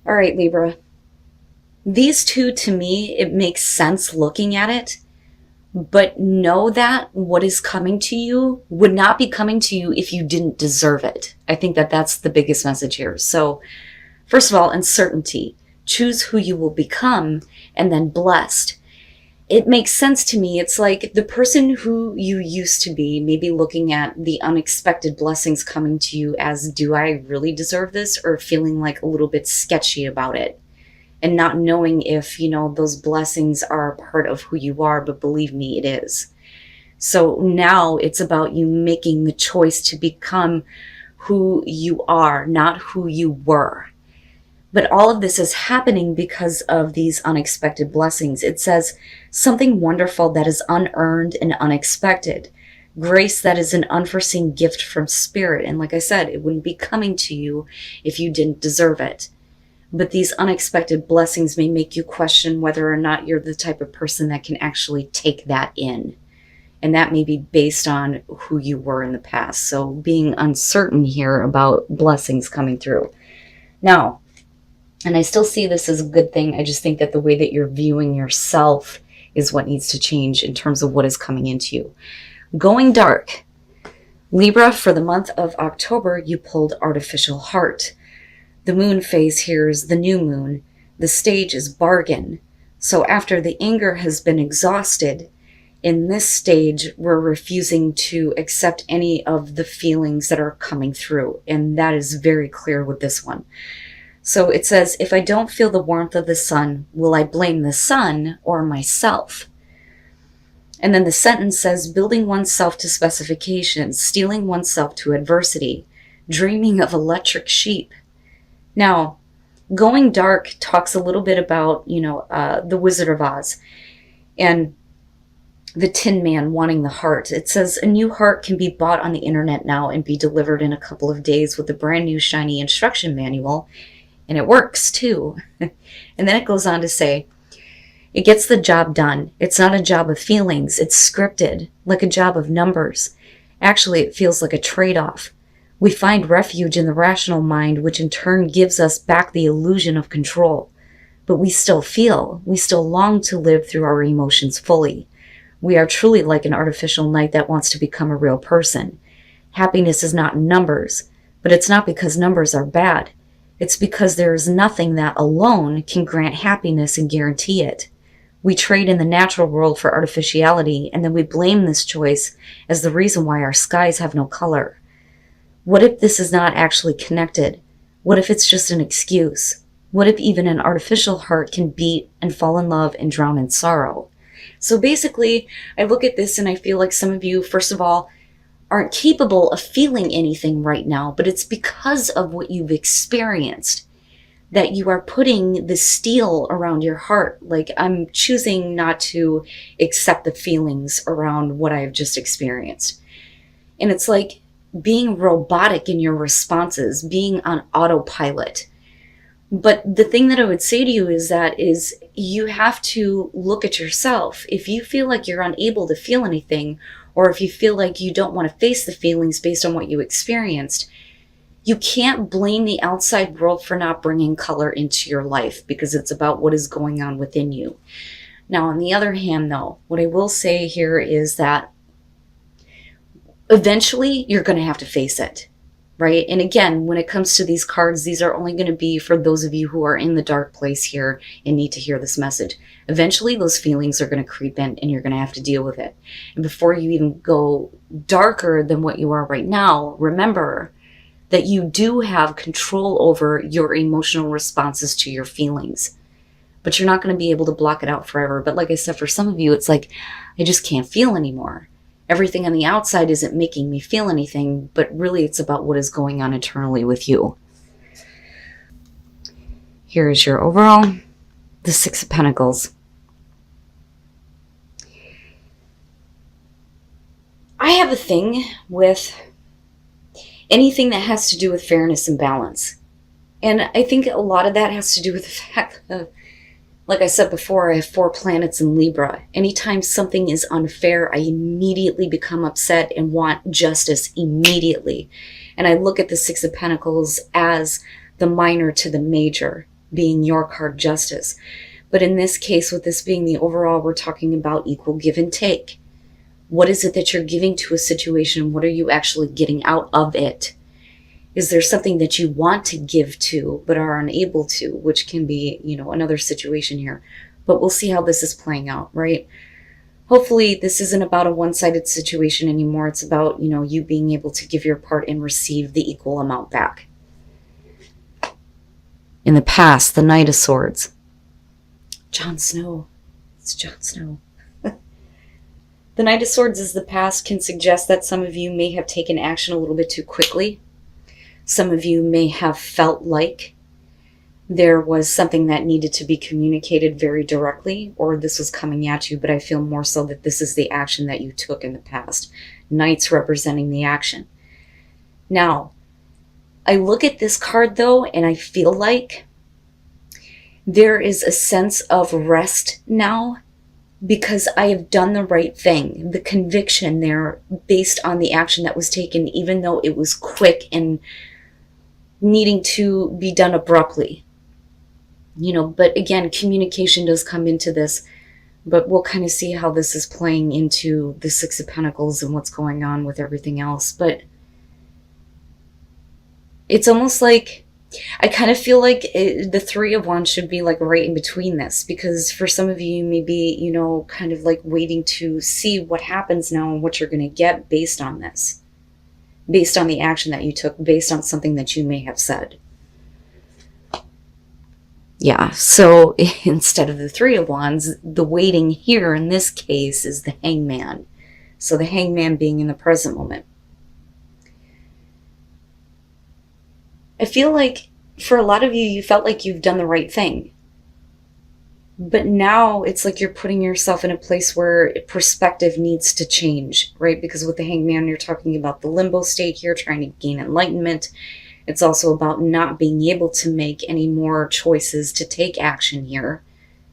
All right, Libra. These two, to me, it makes sense looking at it, but know that what is coming to you would not be coming to you if you didn't deserve it. I think that that's the biggest message here. So, first of all, uncertainty. Choose who you will become, and then blessed. It makes sense to me. It's like the person who you used to be, maybe looking at the unexpected blessings coming to you as, do I really deserve this? Or feeling like a little bit sketchy about it and not knowing if, those blessings are a part of who you are, but believe me, it is. So now it's about you making the choice to become who you are, not who you were. But all of this is happening because of these unexpected blessings. It says something wonderful that is unearned and unexpected. Grace that is an unforeseen gift from spirit. And like I said, it wouldn't be coming to you if you didn't deserve it. But these unexpected blessings may make you question whether or not you're the type of person that can actually take that in. And that may be based on who you were in the past. So being uncertain here about blessings coming through. Now, and I still see this as a good thing. I just think that the way that you're viewing yourself is what needs to change in terms of what is coming into you. Going dark. Libra, for the month of October, you pulled artificial heart. The moon phase here is the new moon. The stage is bargain. So after the anger has been exhausted, in this stage, we're refusing to accept any of the feelings that are coming through. And that is very clear with this one. So it says, if I don't feel the warmth of the sun, will I blame the sun or myself? And then the sentence says, building oneself to specifications, steeling oneself to adversity, dreaming of electric sheep. Now, going dark talks a little bit about, the Wizard of Oz and the Tin Man wanting the heart. It says a new heart can be bought on the internet now and be delivered in a couple of days with a brand new shiny instruction manual. And it works too. And then it goes on to say, it gets the job done. It's not a job of feelings. It's scripted, like a job of numbers. Actually, it feels like a trade-off. We find refuge in the rational mind, which in turn gives us back the illusion of control. But we still feel, we still long to live through our emotions fully. We are truly like an artificial knight that wants to become a real person. Happiness is not in numbers, but it's not because numbers are bad. It's because there is nothing that alone can grant happiness and guarantee it. We trade in the natural world for artificiality, and then we blame this choice as the reason why our skies have no color. What if this is not actually connected? What if it's just an excuse? What if even an artificial heart can beat and fall in love and drown in sorrow? So basically, I look at this and I feel like some of you, first of all, aren't capable of feeling anything right now, but it's because of what you've experienced that you are putting the steel around your heart. Like, I'm choosing not to accept the feelings around what I've just experienced. And it's like being robotic in your responses, being on autopilot. But the thing that I would say to you is you have to look at yourself. If you feel like you're unable to feel anything, or if you feel like you don't want to face the feelings based on what you experienced, you can't blame the outside world for not bringing color into your life, because it's about what is going on within you. Now, on the other hand, though, what I will say here is that eventually you're going to have to face it, right? And again, when it comes to these cards, these are only going to be for those of you who are in the dark place here and need to hear this message. Eventually, those feelings are going to creep in and you're going to have to deal with it. And before you even go darker than what you are right now, remember that you do have control over your emotional responses to your feelings. But you're not going to be able to block it out forever. But like I said, for some of you, it's like, I just can't feel anymore. Everything on the outside isn't making me feel anything, but really it's about what is going on internally with you. Here is your overall, the Six of Pentacles. I have a thing with anything that has to do with fairness and balance. And I think a lot of that has to do with the fact that, like I said before, I have 4 planets in Libra. Anytime something is unfair, I immediately become upset and want justice immediately. And I look at the Six of Pentacles as the minor to the major. being your card, Justice. But in this case, with this being the overall, we're talking about equal give and take. What is it that you're giving to a situation? What are you actually getting out of it? Is there something that you want to give to but are unable to, which can be, another situation here. But we'll see how this is playing out, right? Hopefully this isn't about a one-sided situation anymore. It's about, you being able to give your part and receive the equal amount back. In the past, the Knight of Swords. Jon Snow. It's Jon Snow. The Knight of Swords is the past, can suggest that some of you may have taken action a little bit too quickly. Some of you may have felt like there was something that needed to be communicated very directly, or this was coming at you, but I feel more so that this is the action that you took in the past. Knights representing the action. Now, I look at this card though, and I feel like there is a sense of rest now because I have done the right thing. The conviction there based on the action that was taken, even though it was quick and needing to be done abruptly. But again, communication does come into this, but we'll kind of see how this is playing into the Six of Pentacles and what's going on with everything else. But it's almost like, I kind of feel like the Three of Wands should be like right in between this, because for some of you, you may be, kind of like waiting to see what happens now and what you're going to get based on this, based on the action that you took, based on something that you may have said. Yeah, so instead of the Three of Wands, the waiting here in this case is the Hangman. So the Hangman being in the present moment. I feel like for a lot of you, you felt like you've done the right thing. But now it's like you're putting yourself in a place where perspective needs to change, right? Because with the Hangman, you're talking about the limbo state here, trying to gain enlightenment. It's also about not being able to make any more choices to take action here,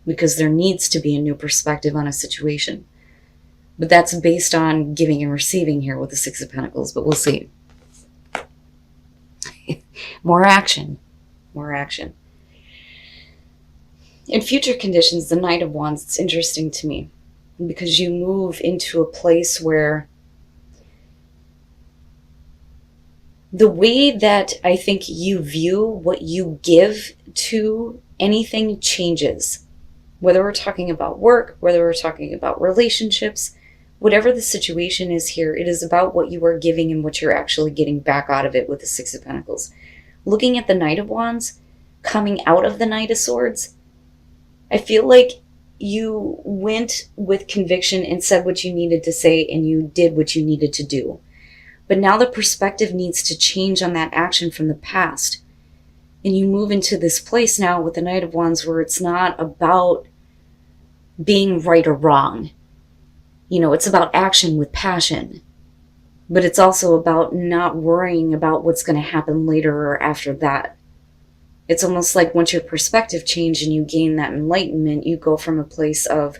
because there needs to be a new perspective on a situation. But that's based on giving and receiving here with the Six of Pentacles, but we'll see. More action. More action. In future conditions, the Knight of Wands, it's interesting to me because you move into a place where the way that I think you view what you give to anything changes. Whether we're talking about work, whether we're talking about relationships, whatever the situation is here, it is about what you are giving and what you're actually getting back out of it with the Six of Pentacles. Looking at the Knight of Wands, coming out of the Knight of Swords, I feel like you went with conviction and said what you needed to say and you did what you needed to do. But now the perspective needs to change on that action from the past. And you move into this place now with the Knight of Wands where it's not about being right or wrong. It's about action with passion. But it's also about not worrying about what's going to happen later or after that. It's almost like once your perspective changes and you gain that enlightenment, you go from a place of,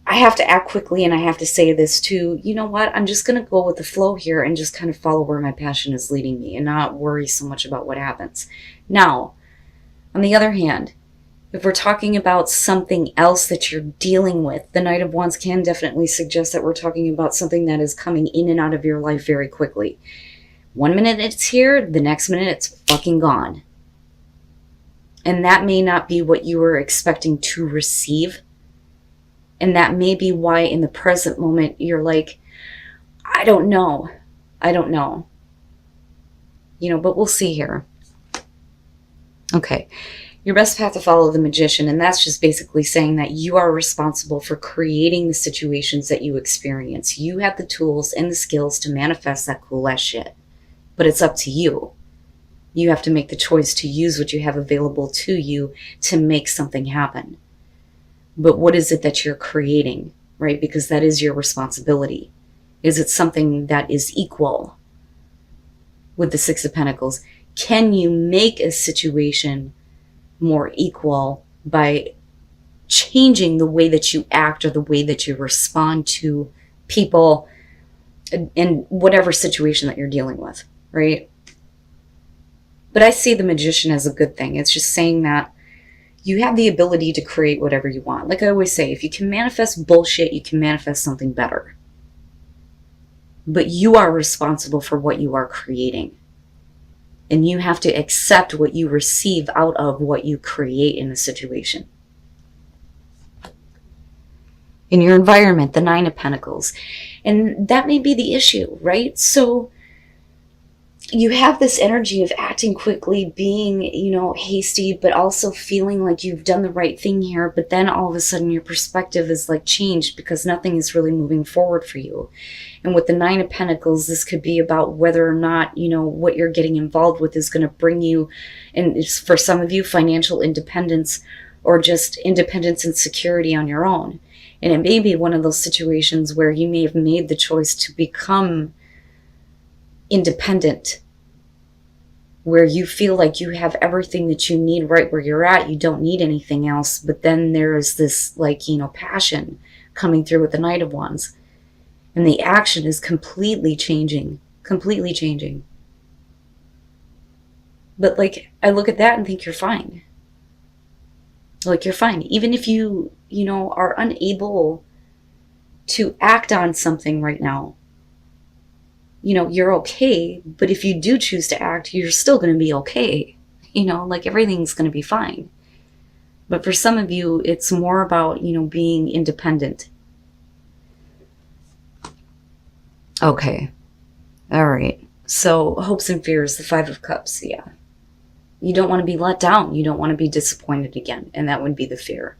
I have to act quickly and I have to say this to, you know what, I'm just going to go with the flow here and just kind of follow where my passion is leading me and not worry so much about what happens. Now, on the other hand, if we're talking about something else that you're dealing with, the Knight of Wands can definitely suggest that we're talking about something that is coming in and out of your life very quickly. 1 minute it's here, the next minute it's fucking gone. And that may not be what you were expecting to receive. And that may be why in the present moment you're like, I don't know. But we'll see here. Okay. Your best path to follow the Magician, and that's just basically saying that you are responsible for creating the situations that you experience. You have the tools and the skills to manifest that cool ass shit. But it's up to you. You have to make the choice to use what you have available to you to make something happen. But what is it that you're creating, right? Because that is your responsibility. Is it something that is equal with the Six of Pentacles? Can you make a situation more equal by changing the way that you act or the way that you respond to people in whatever situation that you're dealing with, right? But I see the Magician as a good thing. It's just saying that you have the ability to create whatever you want. Like I always say, if you can manifest bullshit, you can manifest something better. But you are responsible for what you are creating. And you have to accept what you receive out of what you create in a situation. In your environment, the Nine of Pentacles. And that may be the issue, right? So you have this energy of acting quickly, being, hasty, but also feeling like you've done the right thing here. But then all of a sudden your perspective is like changed because nothing is really moving forward for you. And with the Nine of Pentacles, this could be about whether or not, what you're getting involved with is going to bring you, and it's for some of you, financial independence or just independence and security on your own. And it may be one of those situations where you may have made the choice to become independent, where you feel like you have everything that you need right where you're at. You don't need anything else. But then there is this passion coming through with the Knight of Wands. And the action is completely changing. Completely changing. But I look at that and think you're fine. You're fine. Even if you, are unable to act on something right now, you're okay. But if you do choose to act, you're still going to be okay. Everything's going to be fine. But for some of you, it's more about, being independent. Okay. All right. So hopes and fears, the Five of Cups. Yeah. You don't want to be let down. You don't want to be disappointed again. And that would be the fear.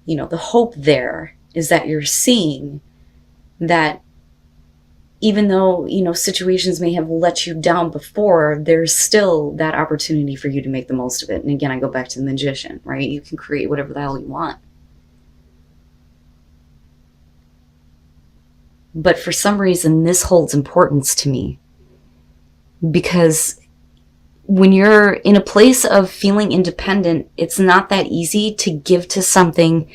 The hope there is that you're seeing that even though, situations may have let you down before, there's still that opportunity for you to make the most of it. And again, I go back to the Magician, right? You can create whatever the hell you want. But for some reason, this holds importance to me. Because when you're in a place of feeling independent, it's not that easy to give to something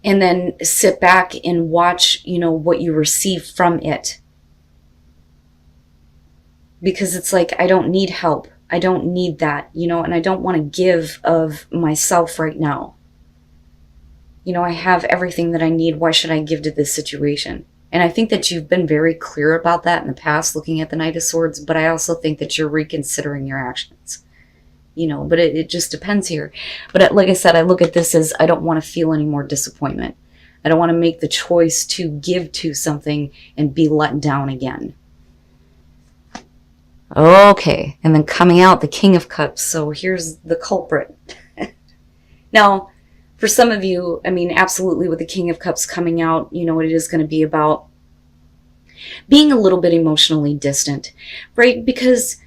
and then sit back and watch, what you receive from it. Because it's I don't need help. I don't need that, and I don't want to give of myself right now. I have everything that I need. Why should I give to this situation? And I think that you've been very clear about that in the past, looking at the Knight of Swords, but I also think that you're reconsidering your actions. But it just depends here. But like I said, I look at this as I don't want to feel any more disappointment. I don't want to make the choice to give to something and be let down again. Okay, and then coming out, the King of Cups. So here's the culprit. Now, for some of you, absolutely with the King of Cups coming out, it is going to be about being a little bit emotionally distant, right? Because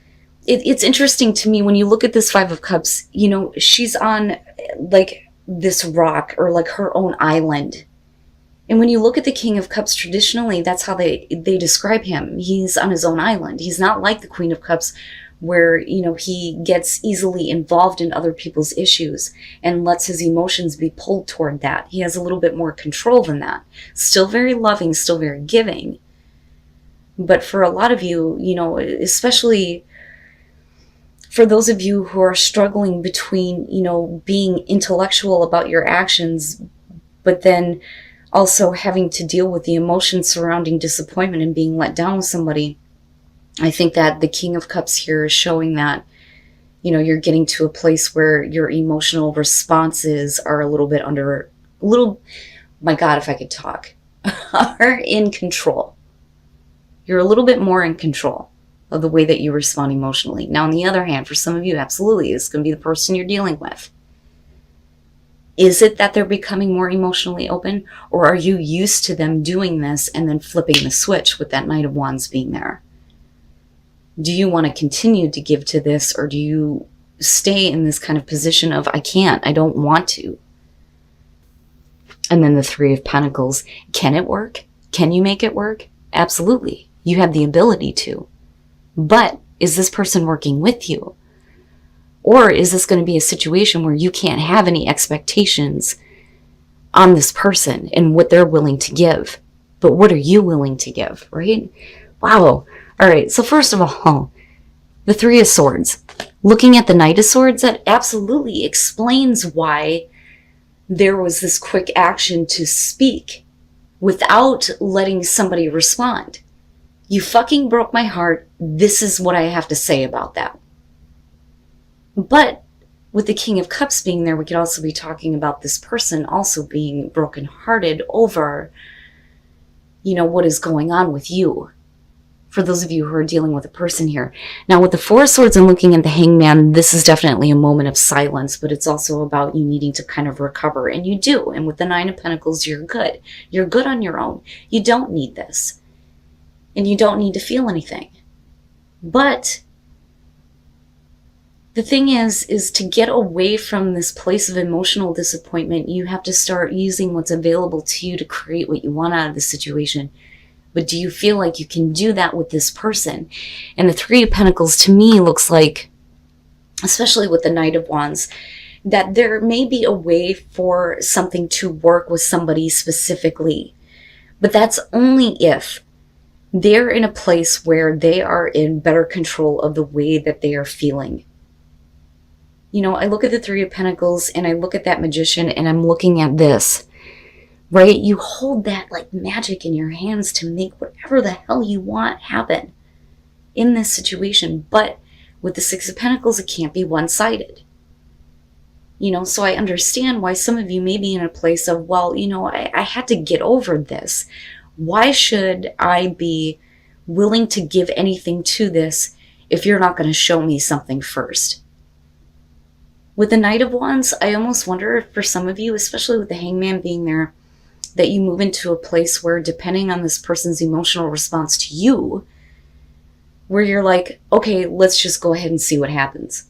it's interesting to me when you look at this Five of Cups, she's on this rock or her own island. And when you look at the King of Cups, traditionally, that's how they describe him. He's on his own island. He's not like the Queen of Cups, where, he gets easily involved in other people's issues and lets his emotions be pulled toward that. He has a little bit more control than that. Still very loving, still very giving. But for a lot of you, especially for those of you who are struggling between, being intellectual about your actions, but then also having to deal with the emotions surrounding disappointment and being let down with somebody, I think that the King of Cups here is showing that, you're getting to a place where your emotional responses are my God, if I could talk, are in control. You're a little bit more in control of the way that you respond emotionally. Now, on the other hand, for some of you, absolutely, it's going to be the person you're dealing with. Is it that they're becoming more emotionally open, or are you used to them doing this and then flipping the switch with that Knight of Wands being there? Do you want to continue to give to this, or do you stay in this kind of position of, I can't, I don't want to? And then the Three of Pentacles. Can it work? Can you make it work? Absolutely. You have the ability to. But is this person working with you? Or is this going to be a situation where you can't have any expectations on this person and what they're willing to give? But what are you willing to give, right? Wow. All right, so first of all, the Three of Swords. Looking at the Knight of Swords, that absolutely explains why there was this quick action to speak without letting somebody respond. You fucking broke my heart. This is what I have to say about that. But with the King of Cups being there, we could also be talking about this person also being brokenhearted over, what is going on with you. For those of you who are dealing with a person here. Now, with the Four of Swords and looking at the Hangman, this is definitely a moment of silence, but it's also about you needing to kind of recover, and you do. And with the Nine of Pentacles, you're good. You're good on your own. You don't need this. And you don't need to feel anything. But the thing is to get away from this place of emotional disappointment, you have to start using what's available to you to create what you want out of the situation. But do you feel like you can do that with this person? And the Three of Pentacles to me looks like, especially with the Knight of Wands, that there may be a way for something to work with somebody specifically. But that's only if they're in a place where they are in better control of the way that they are feeling. I look at the Three of Pentacles and I look at that Magician and I'm looking at this. Right? You hold that like magic in your hands to make whatever the hell you want happen in this situation. But with the Six of Pentacles, it can't be one-sided. So I understand why some of you may be in a place of, well, I had to get over this. Why should I be willing to give anything to this if you're not going to show me something first? With the Knight of Wands, I almost wonder if for some of you, especially with the Hangman being there, that you move into a place where, depending on this person's emotional response to you, where you're like, okay, let's just go ahead and see what happens.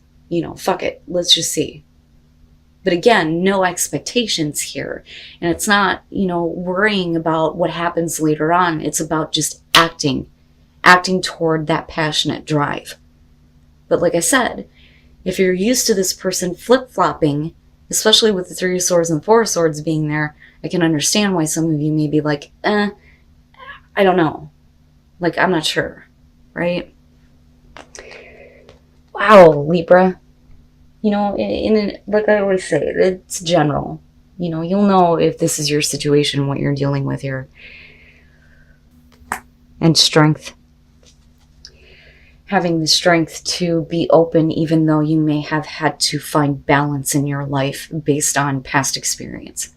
Fuck it. Let's just see. But again, no expectations here. And it's not, worrying about what happens later on. It's about just acting toward that passionate drive. But like I said, if you're used to this person flip-flopping, especially with the Three of Swords and Four of Swords being there, I can understand why some of you may be like, I don't know. Like, I'm not sure, right? Wow, Libra. Like I always say, it's general. You'll know if this is your situation, what you're dealing with here. And strength. Having the strength to be open even though you may have had to find balance in your life based on past experience.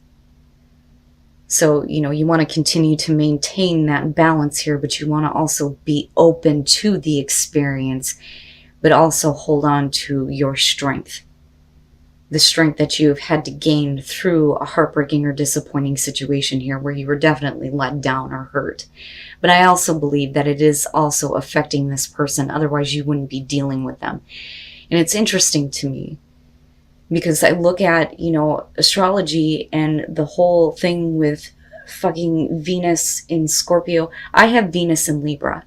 So, you want to continue to maintain that balance here, but you want to also be open to the experience, but also hold on to your strength. The strength that you've had to gain through a heartbreaking or disappointing situation here where you were definitely let down or hurt. But I also believe that it is also affecting this person, otherwise you wouldn't be dealing with them. And it's interesting to me because I look at, astrology and the whole thing with fucking Venus in Scorpio. I have Venus in Libra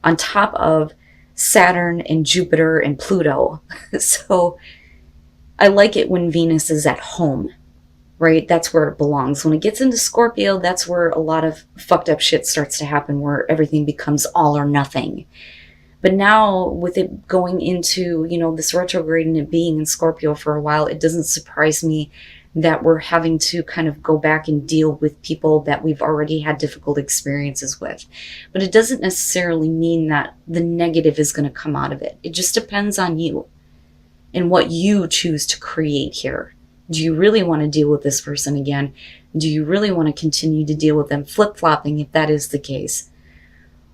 on top of Saturn and Jupiter and Pluto. So I like it when Venus is at home, right? That's where it belongs. When it gets into Scorpio, that's where a lot of fucked up shit starts to happen, where everything becomes all or nothing. But now with it going into, this retrograde and it being in Scorpio for a while, it doesn't surprise me that we're having to kind of go back and deal with people that we've already had difficult experiences with. But it doesn't necessarily mean that the negative is going to come out of it. It just depends on you and what you choose to create here. Do you really want to deal with this person again? Do you really want to continue to deal with them flip-flopping if that is the case?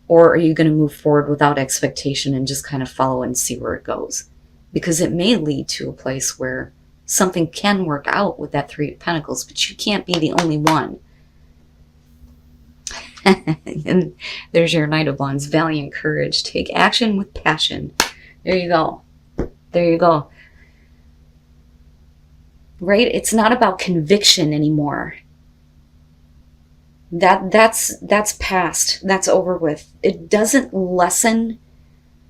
Or are you going to move forward without expectation and just kind of follow and see where it goes? Because it may lead to a place where something can work out with that Three of Pentacles, but you can't be the only one. And there's your Knight of Wands, valiant courage, take action with passion. There you go. There you go. Right? It's not about conviction anymore. That's past. That's over with. It doesn't lessen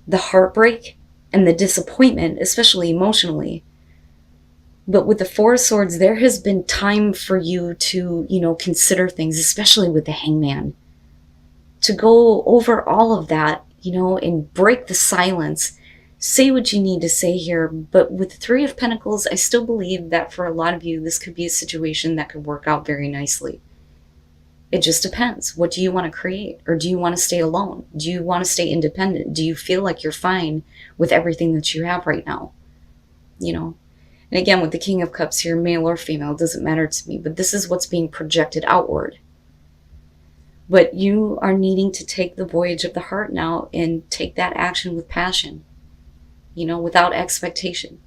the heartbreak and the disappointment, especially emotionally. But with the Four of Swords, there has been time for you to, consider things, especially with the Hangman. To go over all of that, and break the silence. Say what you need to say here. But with the Three of Pentacles, I still believe that for a lot of you, this could be a situation that could work out very nicely. It just depends. What do you want to create? Or do you want to stay alone? Do you want to stay independent? Do you feel like you're fine with everything that you have right now? And again, with the King of Cups here, male or female, it doesn't matter to me. But this is what's being projected outward. But you are needing to take the voyage of the heart now and take that action with passion, without expectation.